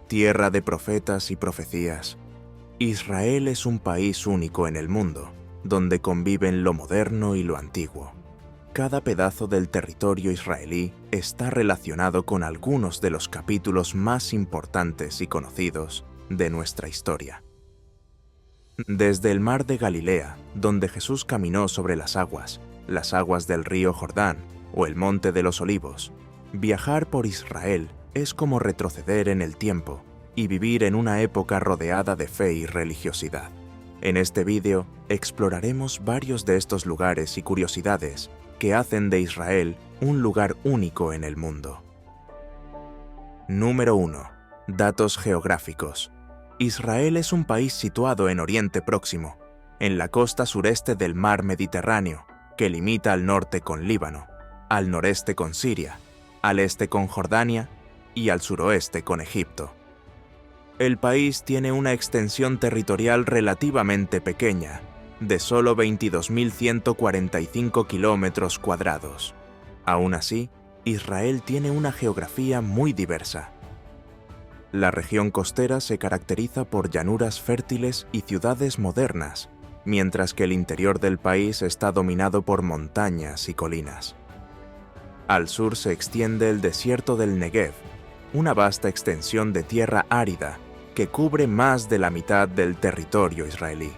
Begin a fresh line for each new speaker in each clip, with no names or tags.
Tierra de profetas y profecías. Israel es un país único en el mundo, donde conviven lo moderno y lo antiguo. Cada pedazo del territorio israelí está relacionado con algunos de los capítulos más importantes y conocidos de nuestra historia. Desde el mar de Galilea, donde Jesús caminó sobre las aguas del río Jordán o el Monte de los Olivos, viajar por Israel es como retroceder en el tiempo y vivir en una época rodeada de fe y religiosidad. En este vídeo exploraremos varios de estos lugares y curiosidades que hacen de Israel un lugar único en el mundo. Número 1. Datos geográficos. Israel es un país situado en Oriente Próximo, en la costa sureste del mar Mediterráneo, que limita al norte con Líbano, al noreste con Siria, al este con Jordania y al suroeste con Egipto. El país tiene una extensión territorial relativamente pequeña, de solo 22.145 kilómetros cuadrados. Aún así, Israel tiene una geografía muy diversa. La región costera se caracteriza por llanuras fértiles y ciudades modernas, mientras que el interior del país está dominado por montañas y colinas. Al sur se extiende el desierto del Negev, una vasta extensión de tierra árida que cubre más de la mitad del territorio israelí.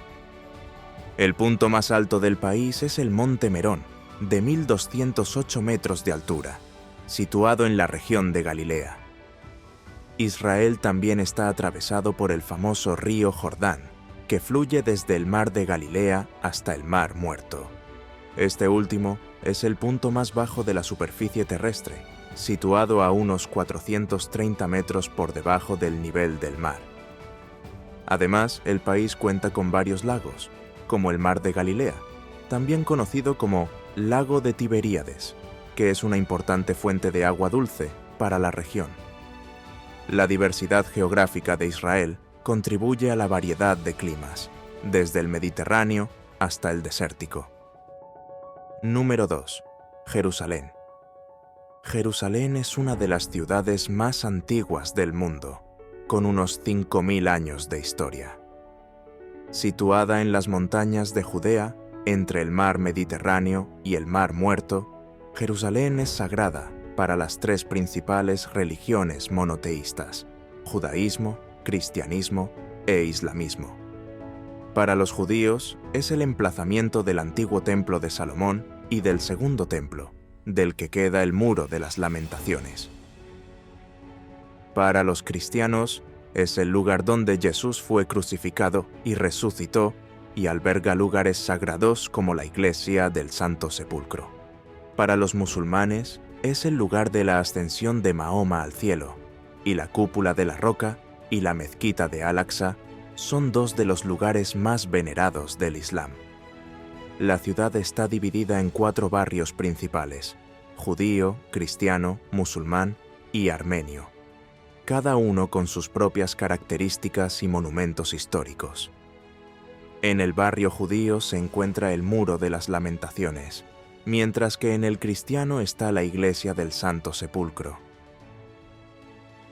El punto más alto del país es el Monte Merón, de 1.208 metros de altura, situado en la región de Galilea. Israel también está atravesado por el famoso río Jordán, que fluye desde el mar de Galilea hasta el Mar Muerto. Este último es el punto más bajo de la superficie terrestre, situado a unos 430 metros por debajo del nivel del mar. Además, el país cuenta con varios lagos, como el Mar de Galilea, también conocido como Lago de Tiberíades, que es una importante fuente de agua dulce para la región. La diversidad geográfica de Israel contribuye a la variedad de climas, desde el Mediterráneo hasta el desértico. Número 2. Jerusalén. Jerusalén es una de las ciudades más antiguas del mundo, con unos 5.000 años de historia. Situada en las montañas de Judea, entre el mar Mediterráneo y el Mar Muerto, Jerusalén es sagrada para las tres principales religiones monoteístas: judaísmo, cristianismo e islamismo. Para los judíos es el emplazamiento del antiguo templo de Salomón y del segundo templo, del que queda el Muro de las Lamentaciones. Para los cristianos es el lugar donde Jesús fue crucificado y resucitó, y alberga lugares sagrados como la iglesia del Santo Sepulcro. Para los musulmanes es el lugar de la ascensión de Mahoma al cielo, y la cúpula de la roca y la mezquita de Al-Aqsa son dos de los lugares más venerados del Islam. La ciudad está dividida en 4 barrios principales: judío, cristiano, musulmán y armenio, cada uno con sus propias características y monumentos históricos. En el barrio judío se encuentra el Muro de las Lamentaciones, mientras que en el cristiano está la iglesia del Santo Sepulcro.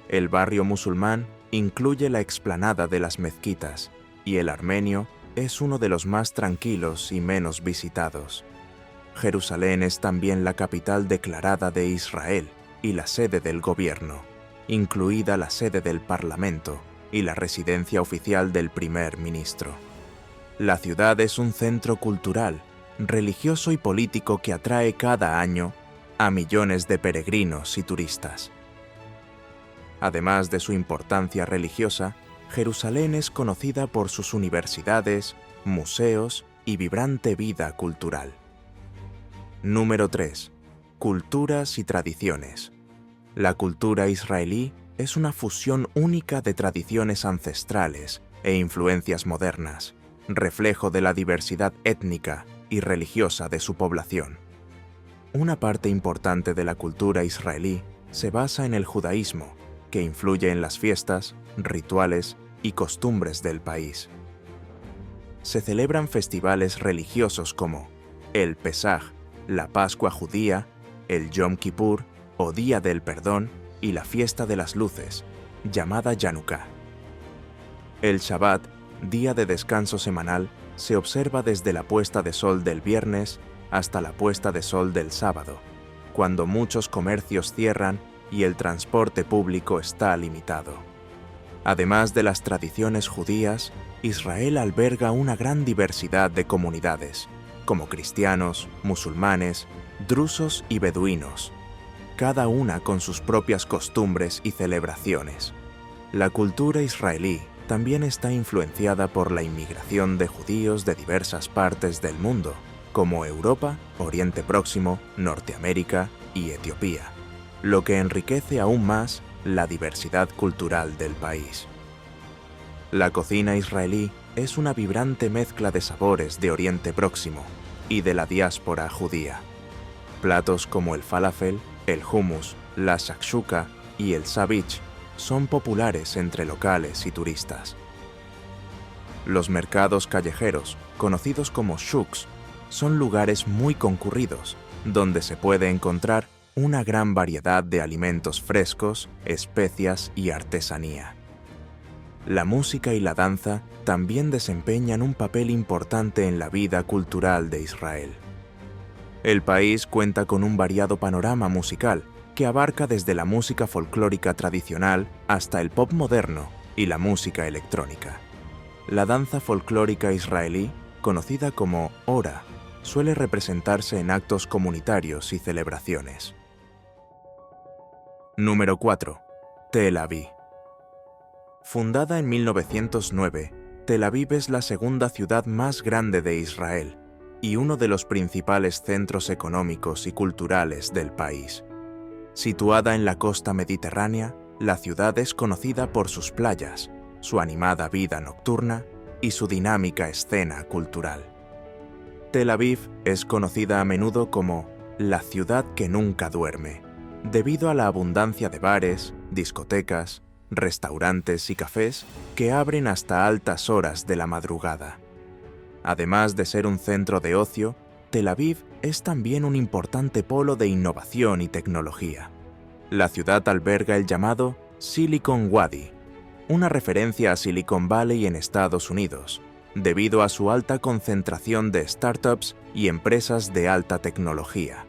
El barrio musulmán incluye la explanada de las mezquitas, y el armenio es uno de los más tranquilos y menos visitados. Jerusalén es también la capital declarada de Israel y la sede del gobierno, incluida la sede del Parlamento y la residencia oficial del primer ministro. La ciudad es un centro cultural, religioso y político que atrae cada año a millones de peregrinos y turistas. Además de su importancia religiosa, Jerusalén es conocida por sus universidades, museos y vibrante vida cultural. Número 3. Culturas y tradiciones. La cultura israelí es una fusión única de tradiciones ancestrales e influencias modernas, reflejo de la diversidad étnica y religiosa de su población. Una parte importante de la cultura israelí se basa en el judaísmo, que influye en las fiestas, rituales y costumbres del país. Se celebran festivales religiosos como el Pesaj, la Pascua judía, el Yom Kippur o Día del Perdón y la Fiesta de las Luces, llamada Yanuká. El Shabbat, día de descanso semanal, se observa desde la puesta de sol del viernes hasta la puesta de sol del sábado, cuando muchos comercios cierran y el transporte público está limitado. Además de las tradiciones judías, Israel alberga una gran diversidad de comunidades, como cristianos, musulmanes, drusos y beduinos, cada una con sus propias costumbres y celebraciones. La cultura israelí también está influenciada por la inmigración de judíos de diversas partes del mundo, como Europa, Oriente Próximo, Norteamérica y Etiopía, lo que enriquece aún más la diversidad cultural del país. La cocina israelí es una vibrante mezcla de sabores de Oriente Próximo y de la diáspora judía. Platos como el falafel, el hummus, la shakshuka y el savich son populares entre locales y turistas. Los mercados callejeros, conocidos como shuks, son lugares muy concurridos, donde se puede encontrar una gran variedad de alimentos frescos, especias y artesanía. La música y la danza también desempeñan un papel importante en la vida cultural de Israel. El país cuenta con un variado panorama musical que abarca desde la música folclórica tradicional hasta el pop moderno y la música electrónica. La danza folclórica israelí, conocida como Hora, suele representarse en actos comunitarios y celebraciones. Número 4. Tel Aviv. Fundada en 1909, Tel Aviv es la segunda ciudad más grande de Israel y uno de los principales centros económicos y culturales del país. Situada en la costa mediterránea, la ciudad es conocida por sus playas, su animada vida nocturna y su dinámica escena cultural. Tel Aviv es conocida a menudo como la ciudad que nunca duerme, debido a la abundancia de bares, discotecas, restaurantes y cafés que abren hasta altas horas de la madrugada. Además de ser un centro de ocio, Tel Aviv es también un importante polo de innovación y tecnología. La ciudad alberga el llamado Silicon Wadi, una referencia a Silicon Valley en Estados Unidos, debido a su alta concentración de startups y empresas de alta tecnología.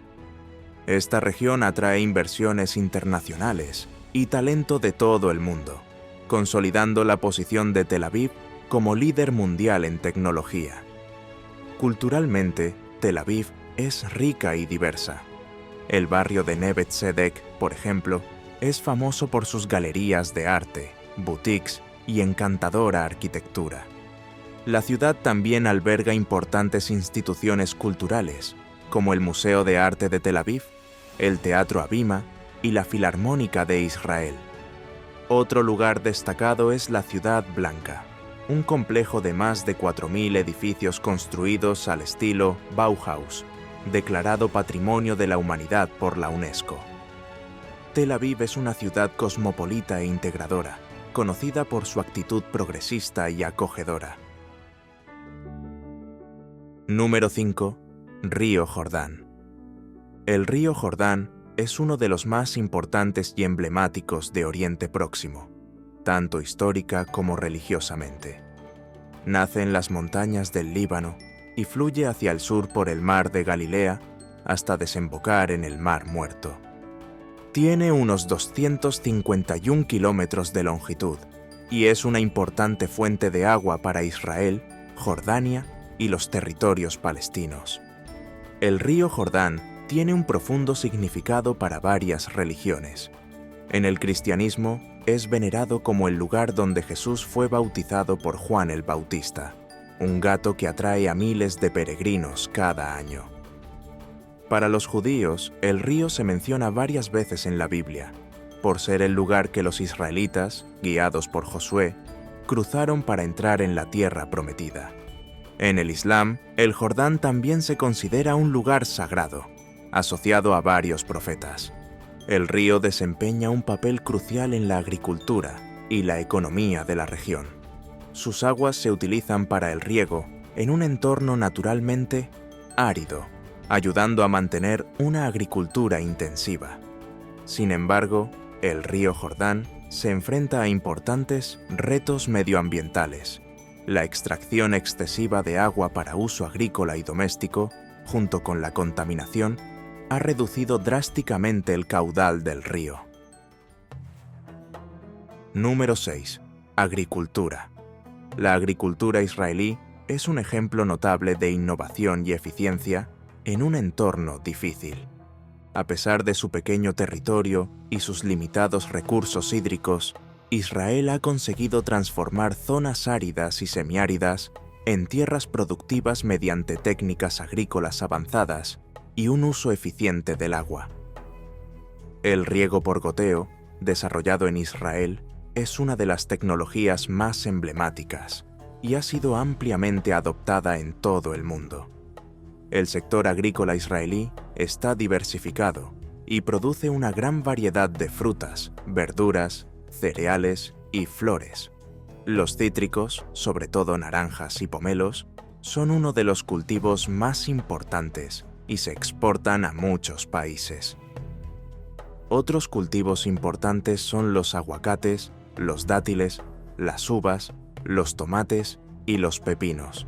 Esta región atrae inversiones internacionales y talento de todo el mundo, consolidando la posición de Tel Aviv como líder mundial en tecnología. Culturalmente, Tel Aviv es rica y diversa. El barrio de Neve Tzedek, por ejemplo, es famoso por sus galerías de arte, boutiques y encantadora arquitectura. La ciudad también alberga importantes instituciones culturales, como el Museo de Arte de Tel Aviv, el Teatro Abima y la Filarmónica de Israel. Otro lugar destacado es la Ciudad Blanca, un complejo de más de 4.000 edificios construidos al estilo Bauhaus, declarado Patrimonio de la Humanidad por la UNESCO. Tel Aviv es una ciudad cosmopolita e integradora, conocida por su actitud progresista y acogedora. Número 5. Río Jordán. El río Jordán es uno de los más importantes y emblemáticos de Oriente Próximo, tanto histórica como religiosamente. Nace en las montañas del Líbano y fluye hacia el sur por el mar de Galilea hasta desembocar en el Mar Muerto. Tiene unos 251 kilómetros de longitud y es una importante fuente de agua para Israel, Jordania y los territorios palestinos. El río Jordán tiene un profundo significado para varias religiones. En el cristianismo, es venerado como el lugar donde Jesús fue bautizado por Juan el Bautista, un gato que atrae a miles de peregrinos cada año. Para los judíos, el río se menciona varias veces en la Biblia, por ser el lugar que los israelitas, guiados por Josué, cruzaron para entrar en la tierra prometida. En el Islam, el Jordán también se considera un lugar sagrado, asociado a varios profetas. El río desempeña un papel crucial en la agricultura y la economía de la región. Sus aguas se utilizan para el riego en un entorno naturalmente árido, ayudando a mantener una agricultura intensiva. Sin embargo, el río Jordán se enfrenta a importantes retos medioambientales. La extracción excesiva de agua para uso agrícola y doméstico, junto con la contaminación, ha reducido drásticamente el caudal del río. Número 6. Agricultura. La agricultura israelí es un ejemplo notable de innovación y eficiencia en un entorno difícil. A pesar de su pequeño territorio y sus limitados recursos hídricos, Israel ha conseguido transformar zonas áridas y semiáridas en tierras productivas mediante técnicas agrícolas avanzadas y un uso eficiente del agua. El riego por goteo, desarrollado en Israel, es una de las tecnologías más emblemáticas y ha sido ampliamente adoptada en todo el mundo. El sector agrícola israelí está diversificado y produce una gran variedad de frutas, verduras, cereales y flores. Los cítricos, sobre todo naranjas y pomelos, son uno de los cultivos más importantes y se exportan a muchos países. Otros cultivos importantes son los aguacates, los dátiles, las uvas, los tomates y los pepinos.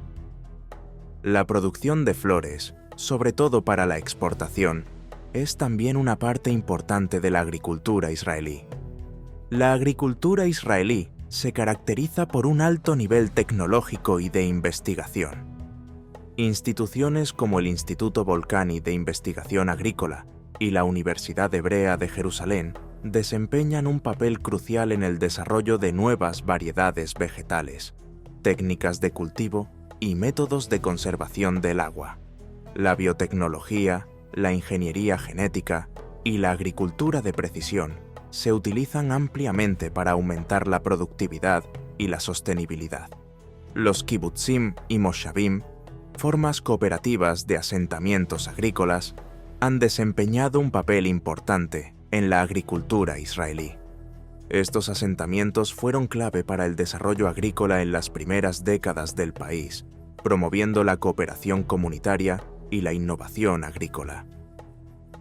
La producción de flores, sobre todo para la exportación, es también una parte importante de la agricultura israelí. La agricultura israelí se caracteriza por un alto nivel tecnológico y de investigación. Instituciones como el Instituto Volcani de Investigación Agrícola y la Universidad Hebrea de Jerusalén desempeñan un papel crucial en el desarrollo de nuevas variedades vegetales, técnicas de cultivo y métodos de conservación del agua. La biotecnología, la ingeniería genética y la agricultura de precisión se utilizan ampliamente para aumentar la productividad y la sostenibilidad. Los kibutzim y moshavim, formas cooperativas de asentamientos agrícolas, han desempeñado un papel importante en la agricultura israelí. Estos asentamientos fueron clave para el desarrollo agrícola en las primeras décadas del país, promoviendo la cooperación comunitaria y la innovación agrícola.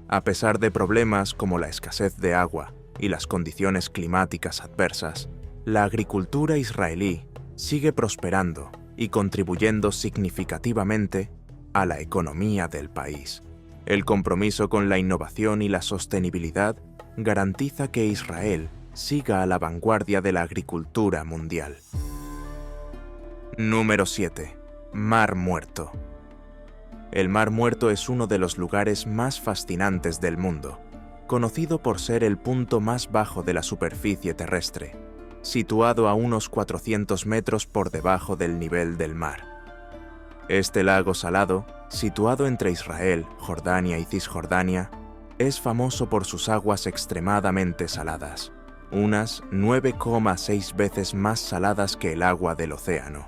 A pesar de problemas como la escasez de agua y las condiciones climáticas adversas, la agricultura israelí sigue prosperando y contribuyendo significativamente a la economía del país. El compromiso con la innovación y la sostenibilidad garantiza que Israel siga a la vanguardia de la agricultura mundial. Número 7. Mar Muerto. El Mar Muerto es uno de los lugares más fascinantes del mundo, conocido por ser el punto más bajo de la superficie terrestre, situado a unos 400 metros por debajo del nivel del mar. Este lago salado, situado entre Israel, Jordania y Cisjordania, es famoso por sus aguas extremadamente saladas, unas 9,6 veces más saladas que el agua del océano.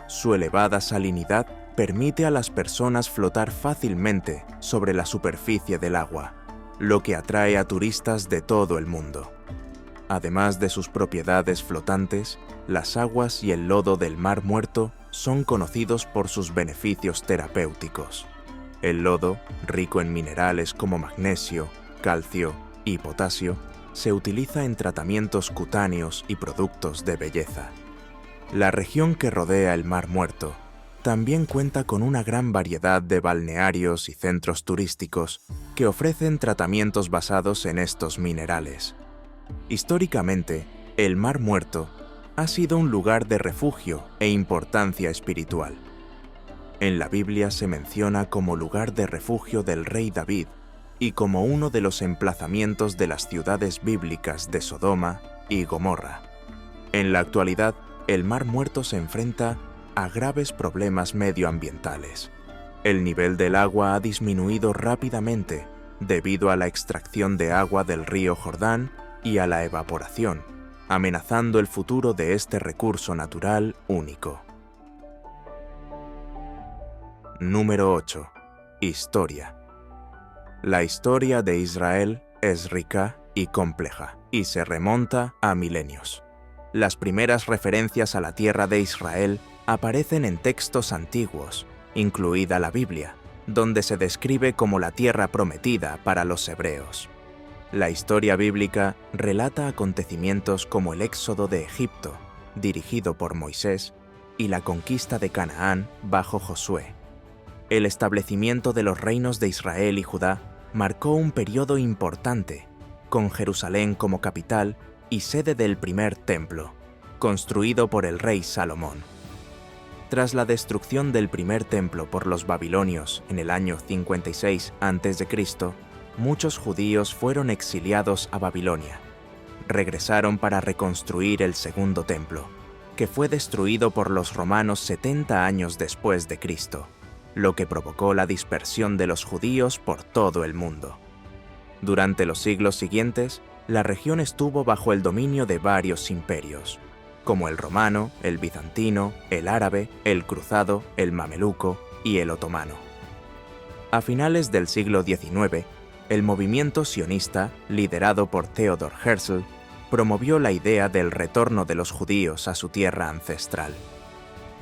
Su elevada salinidad permite a las personas flotar fácilmente sobre la superficie del agua, lo que atrae a turistas de todo el mundo. Además de sus propiedades flotantes, las aguas y el lodo del Mar Muerto son conocidos por sus beneficios terapéuticos. El lodo, rico en minerales como magnesio, calcio y potasio, se utiliza en tratamientos cutáneos y productos de belleza. La región que rodea el Mar Muerto también cuenta con una gran variedad de balnearios y centros turísticos que ofrecen tratamientos basados en estos minerales. Históricamente, el Mar Muerto ha sido un lugar de refugio e importancia espiritual. En la Biblia se menciona como lugar de refugio del rey David y como uno de los emplazamientos de las ciudades bíblicas de Sodoma y Gomorra. En la actualidad, el Mar Muerto se enfrenta a graves problemas medioambientales. El nivel del agua ha disminuido rápidamente debido a la extracción de agua del río Jordán y a la evaporación, amenazando el futuro de este recurso natural único. Número 8. Historia. La historia de Israel es rica y compleja, y se remonta a milenios. Las primeras referencias a la tierra de Israel aparecen en textos antiguos, incluida la Biblia, donde se describe como la tierra prometida para los hebreos. La historia bíblica relata acontecimientos como el éxodo de Egipto, dirigido por Moisés, y la conquista de Canaán bajo Josué. El establecimiento de los reinos de Israel y Judá marcó un periodo importante, con Jerusalén como capital y sede del primer templo, construido por el rey Salomón. Tras la destrucción del primer templo por los babilonios en el año 56 a.C., muchos judíos fueron exiliados a Babilonia. Regresaron para reconstruir el segundo templo, que fue destruido por los romanos 70 años después de Cristo, lo que provocó la dispersión de los judíos por todo el mundo. Durante los siglos siguientes, la región estuvo bajo el dominio de varios imperios, como el romano, el bizantino, el árabe, el cruzado, el mameluco y el otomano. A finales del siglo XIX, el movimiento sionista, liderado por Theodor Herzl, promovió la idea del retorno de los judíos a su tierra ancestral.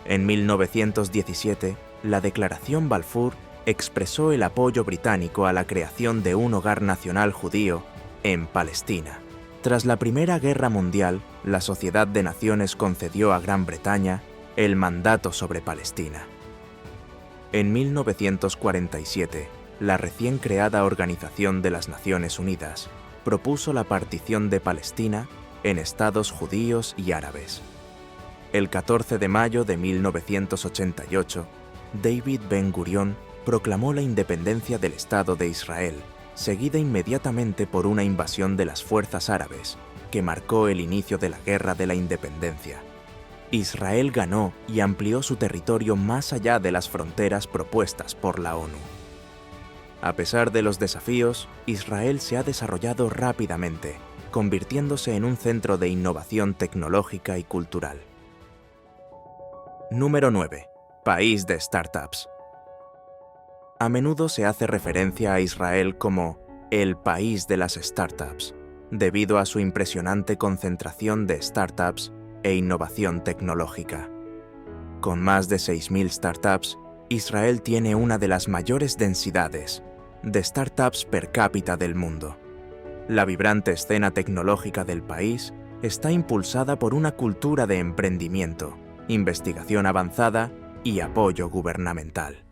En 1917, la Declaración Balfour expresó el apoyo británico a la creación de un hogar nacional judío en Palestina. Tras la Primera Guerra Mundial, la Sociedad de Naciones concedió a Gran Bretaña el mandato sobre Palestina. En 1947, la recién creada Organización de las Naciones Unidas propuso la partición de Palestina en estados judíos y árabes. El 14 de mayo de 1988, David Ben-Gurión proclamó la independencia del Estado de Israel, seguida inmediatamente por una invasión de las fuerzas árabes, que marcó el inicio de la Guerra de la Independencia. Israel ganó y amplió su territorio más allá de las fronteras propuestas por la ONU. A pesar de los desafíos, Israel se ha desarrollado rápidamente, convirtiéndose en un centro de innovación tecnológica y cultural. Número 9. País de startups. A menudo se hace referencia a Israel como el país de las startups, debido a su impresionante concentración de startups e innovación tecnológica. Con más de 6.000 startups, Israel tiene una de las mayores densidades de startups per cápita del mundo. La vibrante escena tecnológica del país está impulsada por una cultura de emprendimiento, investigación avanzada y apoyo gubernamental.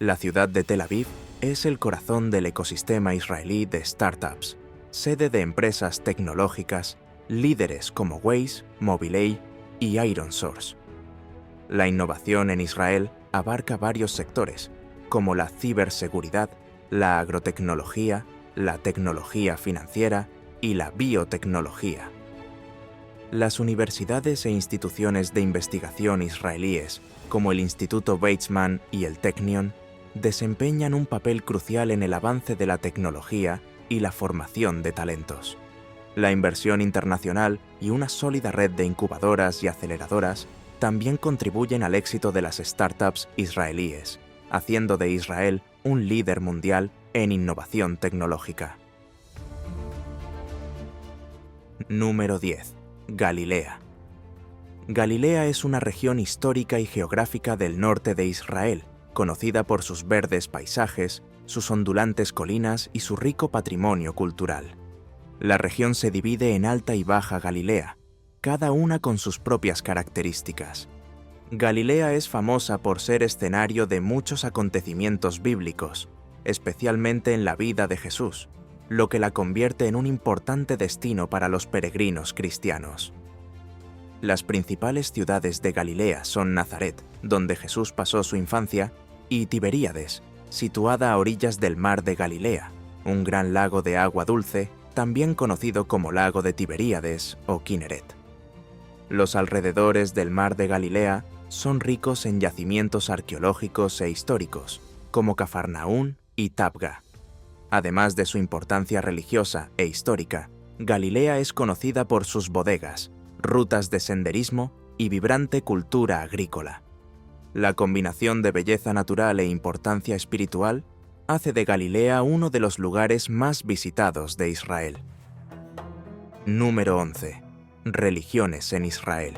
La ciudad de Tel Aviv es el corazón del ecosistema israelí de startups, sede de empresas tecnológicas, líderes como Waze, Mobileye y IronSource. La innovación en Israel abarca varios sectores, como la ciberseguridad, la agrotecnología, la tecnología financiera y la biotecnología. Las universidades e instituciones de investigación israelíes, como el Instituto Weizmann y el Technion, desempeñan un papel crucial en el avance de la tecnología y la formación de talentos. La inversión internacional y una sólida red de incubadoras y aceleradoras también contribuyen al éxito de las startups israelíes, haciendo de Israel un líder mundial en innovación tecnológica. Número 10. Galilea. Galilea es una región histórica y geográfica del norte de Israel, conocida por sus verdes paisajes, sus ondulantes colinas y su rico patrimonio cultural. La región se divide en Alta y Baja Galilea, cada una con sus propias características. Galilea es famosa por ser escenario de muchos acontecimientos bíblicos, especialmente en la vida de Jesús, lo que la convierte en un importante destino para los peregrinos cristianos. Las principales ciudades de Galilea son Nazaret, donde Jesús pasó su infancia, y Tiberíades, situada a orillas del mar de Galilea, un gran lago de agua dulce, también conocido como lago de Tiberíades o Kinneret. Los alrededores del mar de Galilea son ricos en yacimientos arqueológicos e históricos, como Cafarnaún y Tabga. Además de su importancia religiosa e histórica, Galilea es conocida por sus bodegas, rutas de senderismo y vibrante cultura agrícola. La combinación de belleza natural e importancia espiritual hace de Galilea uno de los lugares más visitados de Israel. Número 11. Religiones en Israel.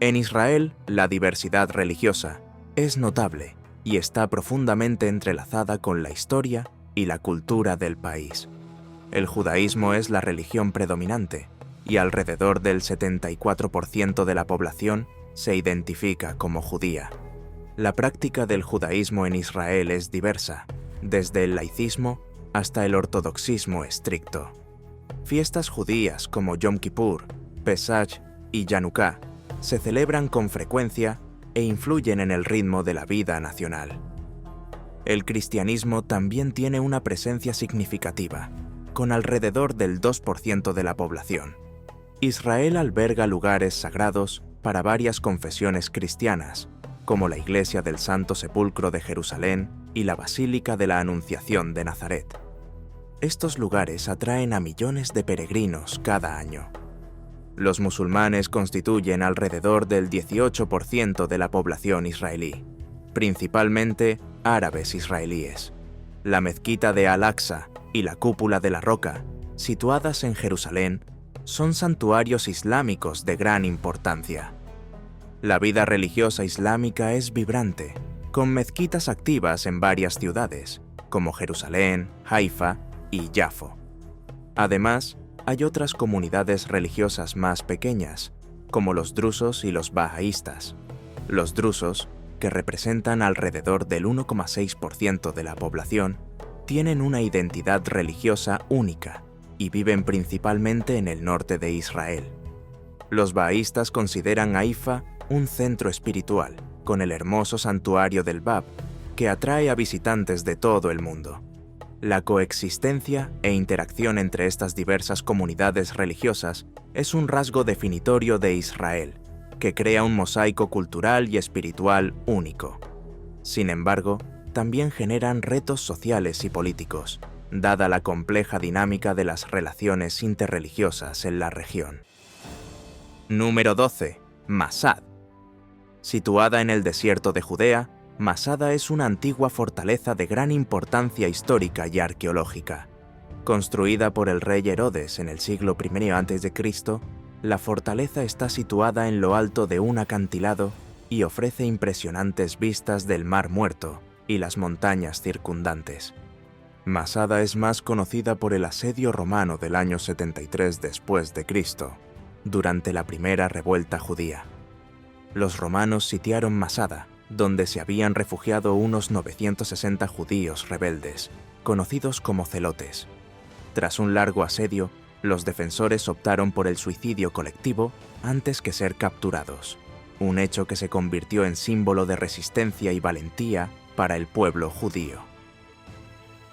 En Israel, la diversidad religiosa es notable y está profundamente entrelazada con la historia y la cultura del país. El judaísmo es la religión predominante, y alrededor del 74% de la población se identifica como judía. La práctica del judaísmo en Israel es diversa, desde el laicismo hasta el ortodoxismo estricto. Fiestas judías como Yom Kippur, Pesach y Hanukkah se celebran con frecuencia e influyen en el ritmo de la vida nacional. El cristianismo también tiene una presencia significativa, con alrededor del 2% de la población. Israel alberga lugares sagrados para varias confesiones cristianas, como la Iglesia del Santo Sepulcro de Jerusalén y la Basílica de la Anunciación de Nazaret. Estos lugares atraen a millones de peregrinos cada año. Los musulmanes constituyen alrededor del 18% de la población israelí, principalmente árabes israelíes. La mezquita de Al-Aqsa y la cúpula de la Roca, situadas en Jerusalén, son santuarios islámicos de gran importancia. La vida religiosa islámica es vibrante, con mezquitas activas en varias ciudades, como Jerusalén, Haifa y Yafo. Además, hay otras comunidades religiosas más pequeñas, como los drusos y los bahaístas. Los drusos, que representan alrededor del 1,6% de la población, tienen una identidad religiosa única y viven principalmente en el norte de Israel. Los bahaístas consideran Haifa un centro espiritual, con el hermoso santuario del Bab, que atrae a visitantes de todo el mundo. La coexistencia e interacción entre estas diversas comunidades religiosas es un rasgo definitorio de Israel, que crea un mosaico cultural y espiritual único. Sin embargo, también generan retos sociales y políticos, dada la compleja dinámica de las relaciones interreligiosas en la región. Número 12. Masad. Situada en el desierto de Judea, Masada es una antigua fortaleza de gran importancia histórica y arqueológica. Construida por el rey Herodes en el siglo I a.C., la fortaleza está situada en lo alto de un acantilado y ofrece impresionantes vistas del Mar Muerto y las montañas circundantes. Masada es más conocida por el asedio romano del año 73 después de Cristo, durante la primera revuelta judía. Los romanos sitiaron Masada, donde se habían refugiado unos 960 judíos rebeldes, conocidos como celotes. Tras un largo asedio, los defensores optaron por el suicidio colectivo antes que ser capturados, un hecho que se convirtió en símbolo de resistencia y valentía para el pueblo judío.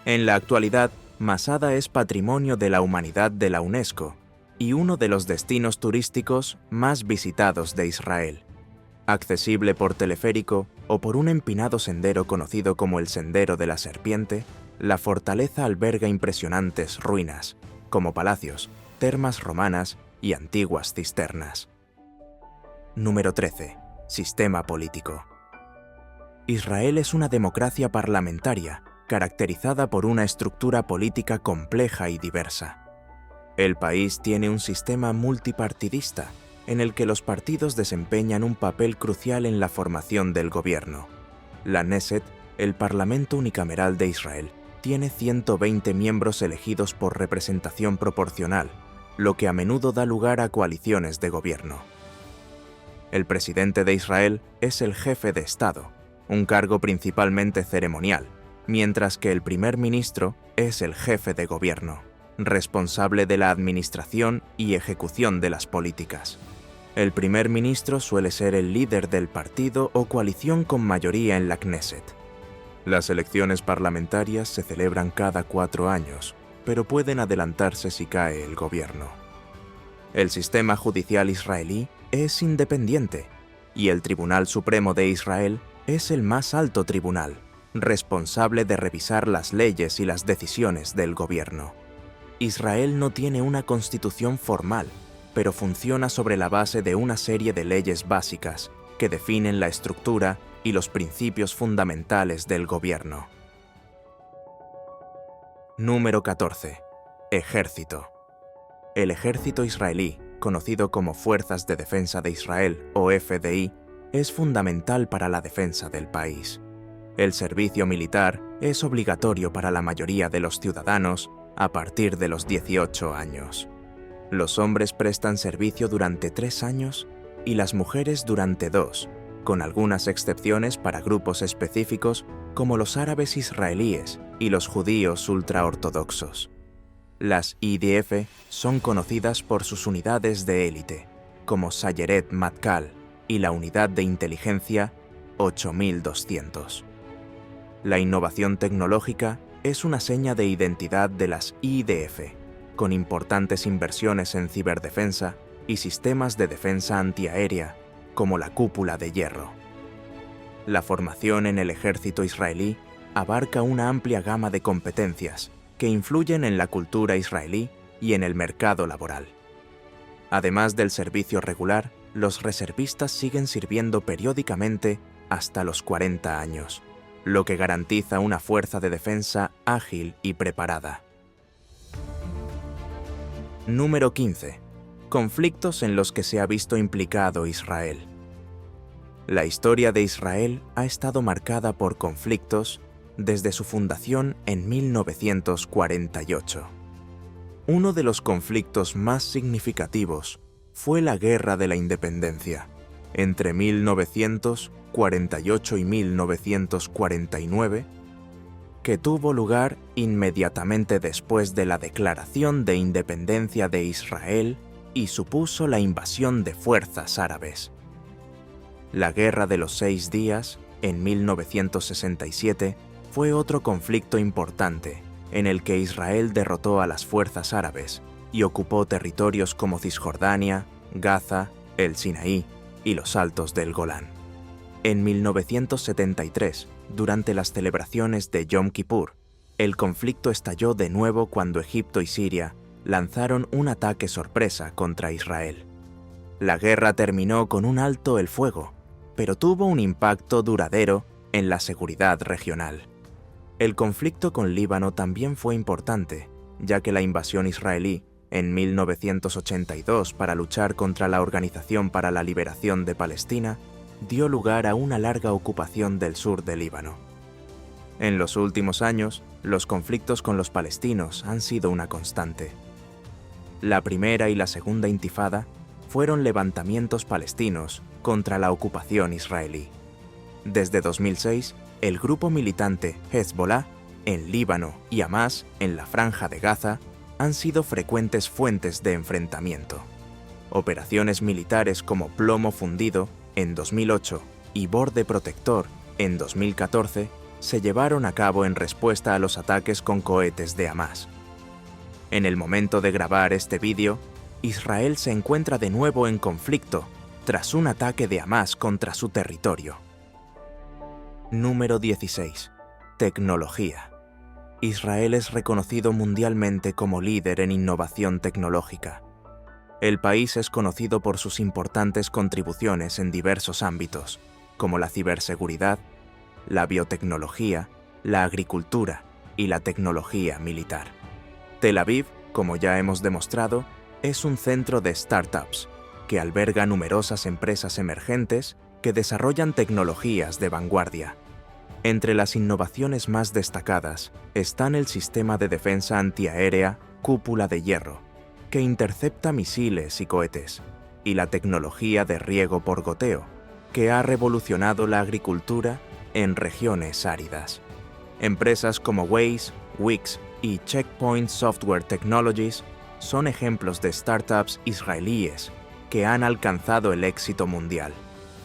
En la actualidad, Masada es Patrimonio de la Humanidad de la UNESCO y uno de los destinos turísticos más visitados de Israel. Accesible por teleférico o por un empinado sendero conocido como el Sendero de la Serpiente, la fortaleza alberga impresionantes ruinas, como palacios, termas romanas y antiguas cisternas. Número 13. Sistema político. Israel es una democracia parlamentaria, caracterizada por una estructura política compleja y diversa. El país tiene un sistema multipartidista, en el que los partidos desempeñan un papel crucial en la formación del gobierno. La Knesset, el Parlamento unicameral de Israel, tiene 120 miembros elegidos por representación proporcional, lo que a menudo da lugar a coaliciones de gobierno. El presidente de Israel es el jefe de Estado, un cargo principalmente ceremonial, mientras que el primer ministro es el jefe de gobierno, responsable de la administración y ejecución de las políticas. El primer ministro suele ser el líder del partido o coalición con mayoría en la Knesset. Las elecciones parlamentarias se celebran cada 4 años, pero pueden adelantarse si cae el gobierno. El sistema judicial israelí es independiente, y el Tribunal Supremo de Israel es el más alto tribunal, responsable de revisar las leyes y las decisiones del gobierno. Israel no tiene una constitución formal, pero funciona sobre la base de una serie de leyes básicas que definen la estructura y los principios fundamentales del gobierno. Número 14. Ejército. El ejército israelí, conocido como Fuerzas de Defensa de Israel o FDI, es fundamental para la defensa del país. El servicio militar es obligatorio para la mayoría de los ciudadanos a partir de los 18 años. Los hombres prestan servicio durante 3 años y las mujeres durante 2, con algunas excepciones para grupos específicos como los árabes israelíes y los judíos ultraortodoxos. Las IDF son conocidas por sus unidades de élite, como Sayeret Matkal y la unidad de inteligencia 8200. La innovación tecnológica es una seña de identidad de las IDF, con importantes inversiones en ciberdefensa y sistemas de defensa antiaérea, como la cúpula de hierro. La formación en el ejército israelí abarca una amplia gama de competencias que influyen en la cultura israelí y en el mercado laboral. Además del servicio regular, los reservistas siguen sirviendo periódicamente hasta los 40 años, lo que garantiza una fuerza de defensa ágil y preparada. Número 15. Conflictos en los que se ha visto implicado Israel. La historia de Israel ha estado marcada por conflictos desde su fundación en 1948. Uno de los conflictos más significativos fue la Guerra de la Independencia, entre 1948 y 1949, que tuvo lugar inmediatamente después de la Declaración de Independencia de Israel y supuso la invasión de fuerzas árabes. La Guerra de los 6 días, en 1967, fue otro conflicto importante, en el que Israel derrotó a las fuerzas árabes y ocupó territorios como Cisjordania, Gaza, el Sinaí y los Altos del Golán. En 1973, durante las celebraciones de Yom Kippur, el conflicto estalló de nuevo cuando Egipto y Siria lanzaron un ataque sorpresa contra Israel. La guerra terminó con un alto el fuego, pero tuvo un impacto duradero en la seguridad regional. El conflicto con Líbano también fue importante, ya que la invasión israelí en 1982 para luchar contra la Organización para la Liberación de Palestina dio lugar a una larga ocupación del sur de Líbano. En los últimos años, los conflictos con los palestinos han sido una constante. La primera y la segunda intifada fueron levantamientos palestinos contra la ocupación israelí. Desde 2006, el grupo militante Hezbollah en Líbano y Hamás en la Franja de Gaza han sido frecuentes fuentes de enfrentamiento. Operaciones militares como Plomo Fundido en 2008 y Borde Protector en 2014 se llevaron a cabo en respuesta a los ataques con cohetes de Hamás. En el momento de grabar este vídeo, Israel se encuentra de nuevo en conflicto tras un ataque de Hamás contra su territorio. Número 16. Tecnología. Israel es reconocido mundialmente como líder en innovación tecnológica. El país es conocido por sus importantes contribuciones en diversos ámbitos, como la ciberseguridad, la biotecnología, la agricultura y la tecnología militar. Tel Aviv, como ya hemos demostrado, es un centro de startups que alberga numerosas empresas emergentes que desarrollan tecnologías de vanguardia. Entre las innovaciones más destacadas están el sistema de defensa antiaérea Cúpula de Hierro, que intercepta misiles y cohetes, y la tecnología de riego por goteo, que ha revolucionado la agricultura en regiones áridas. Empresas como Waze, Wix y Checkpoint Software Technologies son ejemplos de startups israelíes que han alcanzado el éxito mundial.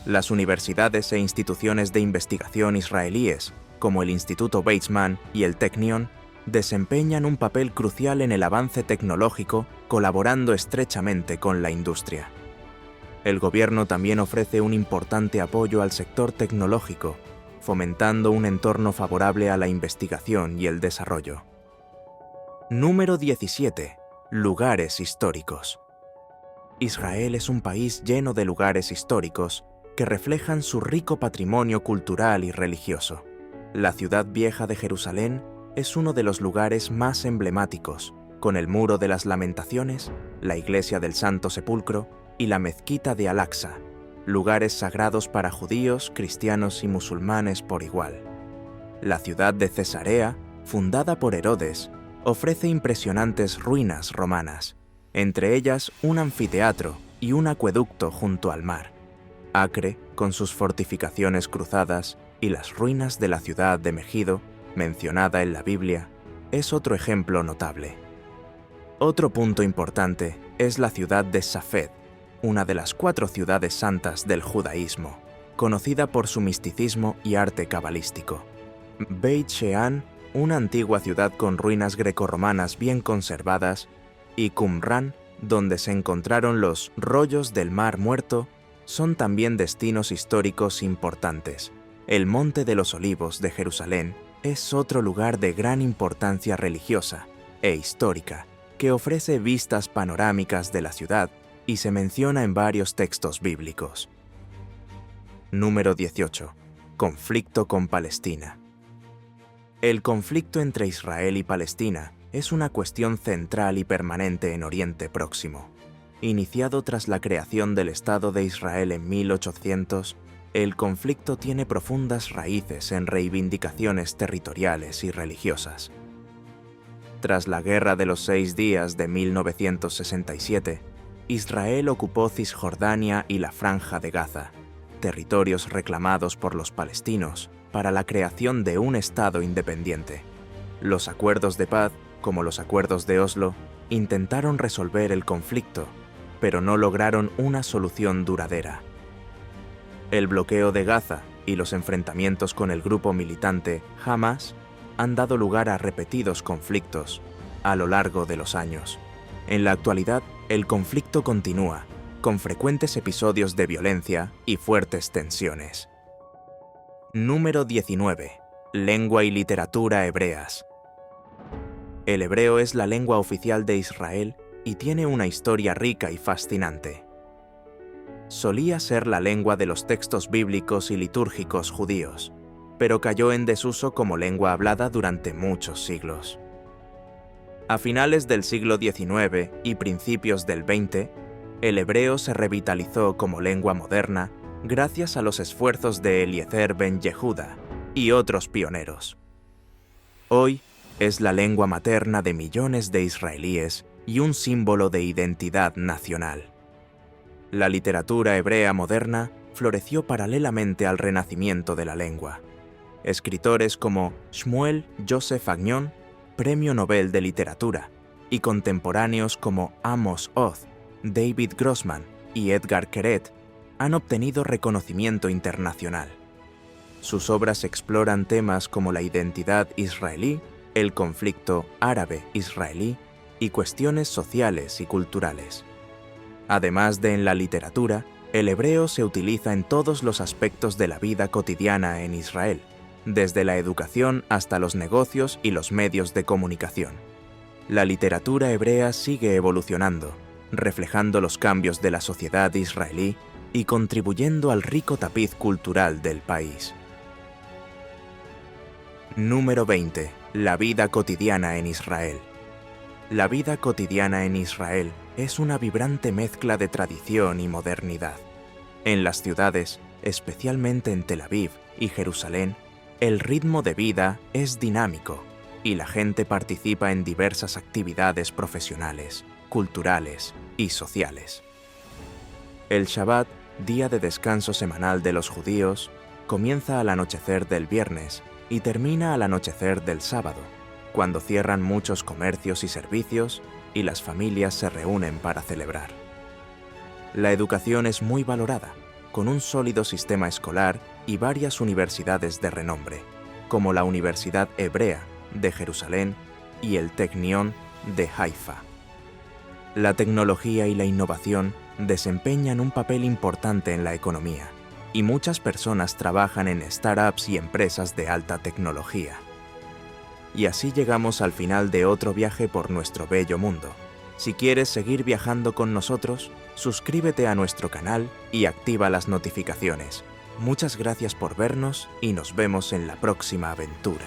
Las universidades e instituciones de investigación israelíes, como el Instituto Weizmann y el Technion, desempeñan un papel crucial en el avance tecnológico, colaborando estrechamente con la industria. El gobierno también ofrece un importante apoyo al sector tecnológico, fomentando un entorno favorable a la investigación y el desarrollo. Número 17. Lugares históricos. Israel es un país lleno de lugares históricos que reflejan su rico patrimonio cultural y religioso. La ciudad vieja de Jerusalén es uno de los lugares más emblemáticos, con el Muro de las Lamentaciones, la Iglesia del Santo Sepulcro y la Mezquita de Al-Aqsa, lugares sagrados para judíos, cristianos y musulmanes por igual. La ciudad de Cesarea, fundada por Herodes, ofrece impresionantes ruinas romanas, entre ellas un anfiteatro y un acueducto junto al mar. Acre, con sus fortificaciones cruzadas, y las ruinas de la ciudad de Megido, mencionada en la Biblia, es otro ejemplo notable. Otro punto importante es la ciudad de Safed, una de las 4 ciudades santas del judaísmo, conocida por su misticismo y arte cabalístico. Beit Shean, una antigua ciudad con ruinas grecorromanas bien conservadas, y Qumran, donde se encontraron los rollos del Mar Muerto, son también destinos históricos importantes. El Monte de los Olivos de Jerusalén es otro lugar de gran importancia religiosa e histórica, que ofrece vistas panorámicas de la ciudad y se menciona en varios textos bíblicos. Número 18. Conflicto con Palestina. El conflicto entre Israel y Palestina es una cuestión central y permanente en Oriente Próximo. Iniciado tras la creación del Estado de Israel en 1800, el conflicto tiene profundas raíces en reivindicaciones territoriales y religiosas. Tras la Guerra de los 6 Días de 1967, Israel ocupó Cisjordania y la Franja de Gaza, territorios reclamados por los palestinos para la creación de un Estado independiente. Los acuerdos de paz, como los acuerdos de Oslo, intentaron resolver el conflicto, pero no lograron una solución duradera. El bloqueo de Gaza y los enfrentamientos con el grupo militante Hamas han dado lugar a repetidos conflictos a lo largo de los años. En la actualidad, el conflicto continúa, con frecuentes episodios de violencia y fuertes tensiones. Número 19. Lengua y literatura hebreas. El hebreo es la lengua oficial de Israel y tiene una historia rica y fascinante. Solía ser la lengua de los textos bíblicos y litúrgicos judíos, pero cayó en desuso como lengua hablada durante muchos siglos. A finales del siglo XIX y principios del XX, el hebreo se revitalizó como lengua moderna gracias a los esfuerzos de Eliezer ben Yehuda y otros pioneros. Hoy es la lengua materna de millones de israelíes y un símbolo de identidad nacional. La literatura hebrea moderna floreció paralelamente al renacimiento de la lengua. Escritores como Shmuel Joseph Agnon, Premio Nobel de Literatura, y contemporáneos como Amos Oz, David Grossman y Edgar Keret han obtenido reconocimiento internacional. Sus obras exploran temas como la identidad israelí, el conflicto árabe-israelí y cuestiones sociales y culturales. Además de en la literatura, el hebreo se utiliza en todos los aspectos de la vida cotidiana en Israel, desde la educación hasta los negocios y los medios de comunicación. La literatura hebrea sigue evolucionando, reflejando los cambios de la sociedad israelí y contribuyendo al rico tapiz cultural del país. Número 20. La vida cotidiana en Israel. La vida cotidiana en Israel es una vibrante mezcla de tradición y modernidad. En las ciudades, especialmente en Tel Aviv y Jerusalén, el ritmo de vida es dinámico y la gente participa en diversas actividades profesionales, culturales y sociales. El Shabbat, día de descanso semanal de los judíos, comienza al anochecer del viernes y termina al anochecer del sábado, cuando cierran muchos comercios y servicios y las familias se reúnen para celebrar. La educación es muy valorada, con un sólido sistema escolar y varias universidades de renombre, como la Universidad Hebrea de Jerusalén y el Technion de Haifa. La tecnología y la innovación desempeñan un papel importante en la economía, y muchas personas trabajan en startups y empresas de alta tecnología. Y así llegamos al final de otro viaje por nuestro bello mundo. Si quieres seguir viajando con nosotros, suscríbete a nuestro canal y activa las notificaciones. Muchas gracias por vernos y nos vemos en la próxima aventura.